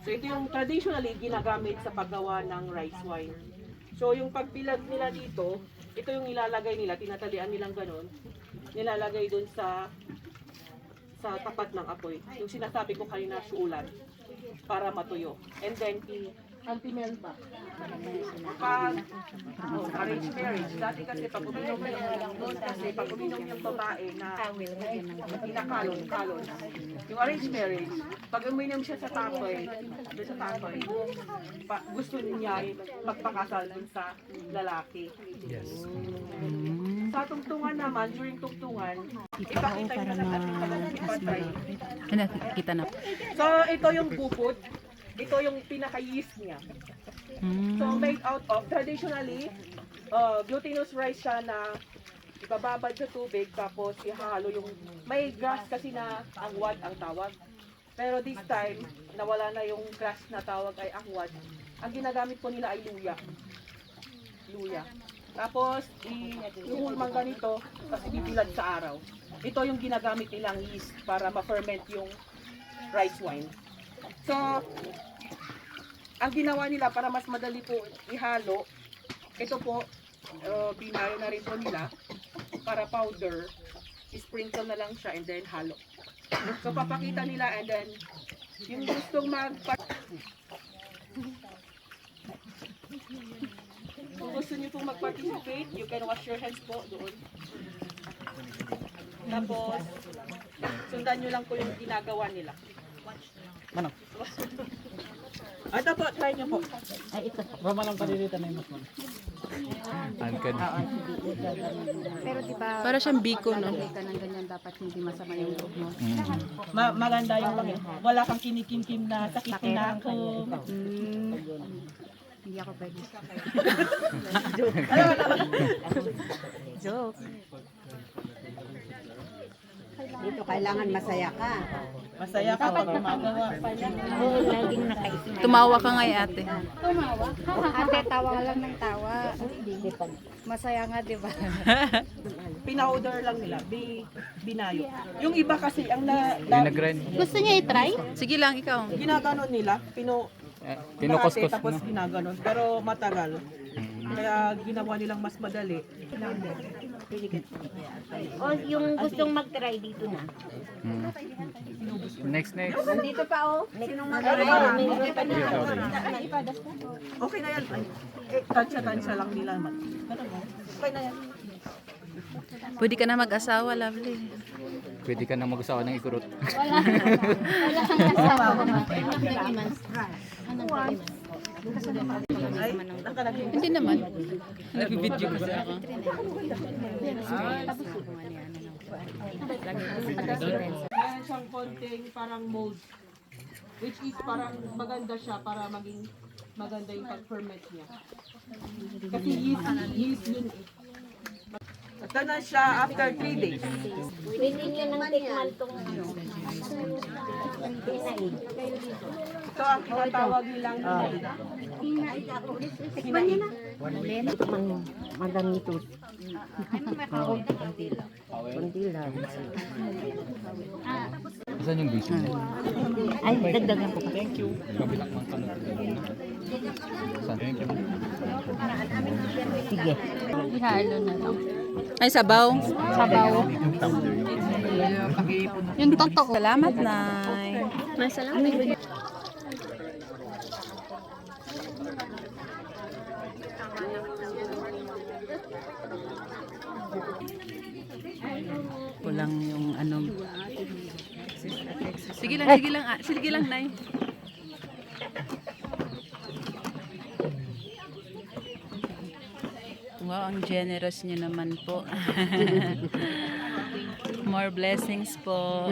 So ito yung traditionally ginagamit sa paggawa ng rice wine. So yung pagpilag nila dito, ito yung ilalagay nila, tinatalian nilang ganun. Nilalagay dun sa tapat ng apoy. Yung sinasabi ko kanina, suulan, para matuyo. And then, anti-melta. Pag arranged marriage, dati kasi pag uminom yung babae na kinakalon, yung arranged marriage, pag uminom siya sa tapoy, gusto niya magpakasal dun sa lalaki. Yes. Sa tungtungan naman, during tungtungan, ipakita yung patay. Nakikita na. So, ito yung bukod. Ito yung pinaka-yeast niya. So, made out of, traditionally, glutinous rice siya na ibababad sa tubig, tapos ihalo yung, may grass kasi na angwad ang tawag. Pero this time, nawala na yung grass na tawag ay angwad. Ang ginagamit po nila ay luya. Luya. Tapos, ihulmang ganito, tapos ibibilad sa araw. Ito yung ginagamit nilang yeast para ma-ferment yung rice wine. So, ang ginawa nila para mas madali po ihalo, ito po, binayo na rin po nila para powder, sprinkle na lang siya and then halo. So, papakita nila and then, yung gustong kung gusto niyo pong mag-participate, you can wash your hands po doon. Tapos, sundan nyo lang po yung ginagawa nila. Ano? Ito po, try nyo po. Mamalang palilita na yung mas man. Angkad. Pero di ba, Para siyang biko, no? lalagay ka ng ganyan, dapat hindi masama yung loob mo. Maganda yung wala kang kinikim-kim na sakit na ako. Hindi ako pwede. Joke. Dito kailangan masaya ka. Masaya ka pag gumagawa. Oo, laging nakaisip. Tumawa ka nga ate. Ate, tawa ka lang ng tawa. Masaya nga, di ba? Pina-order lang nila, binayo. Yung iba kasi, ang Nag-grind. Gusto niya i-try? Sige lang, ikaw. ginaganon nila, Pinukuskus tapos na. ginaganon, pero matagal. Kaya ginawa nilang mas madali. O yung gustong mag-try dito na. Next. Dito pa oh. Sinong Okay na yan. Tansya-tansya lang nila. Okay na yan. Pwede ka na mag-asawa, lovely. Pwede ka na mag-usawa ng ikurot. Wala kang asawa. Ay, nakalagay. Hindi naman. Nag-video kasi ako. Meron siyang konting parang mold. Which is parang maganda siya para maging maganda yung pag-ferment niya. Kasi yeast yun eh. Ito na siya after 3 days. Pwede niya nang tikman tong ano. Pinaig. Ito ang tinatawag nilang Tikman niya na. Tikman mo. Madami ito. Kunti lang. Saan yung vision mo? Ay, dagdagan ko. Thank you. Kabilang man tanong. Thank you. Sige. Ihalo na lang. Ay, sabaw. Sabaw. Yung totoo. Salamat, Nay. Masalamat. Kulang yung ano. Sige lang, Nay. Wow, ang generous niyo naman po. More blessings po.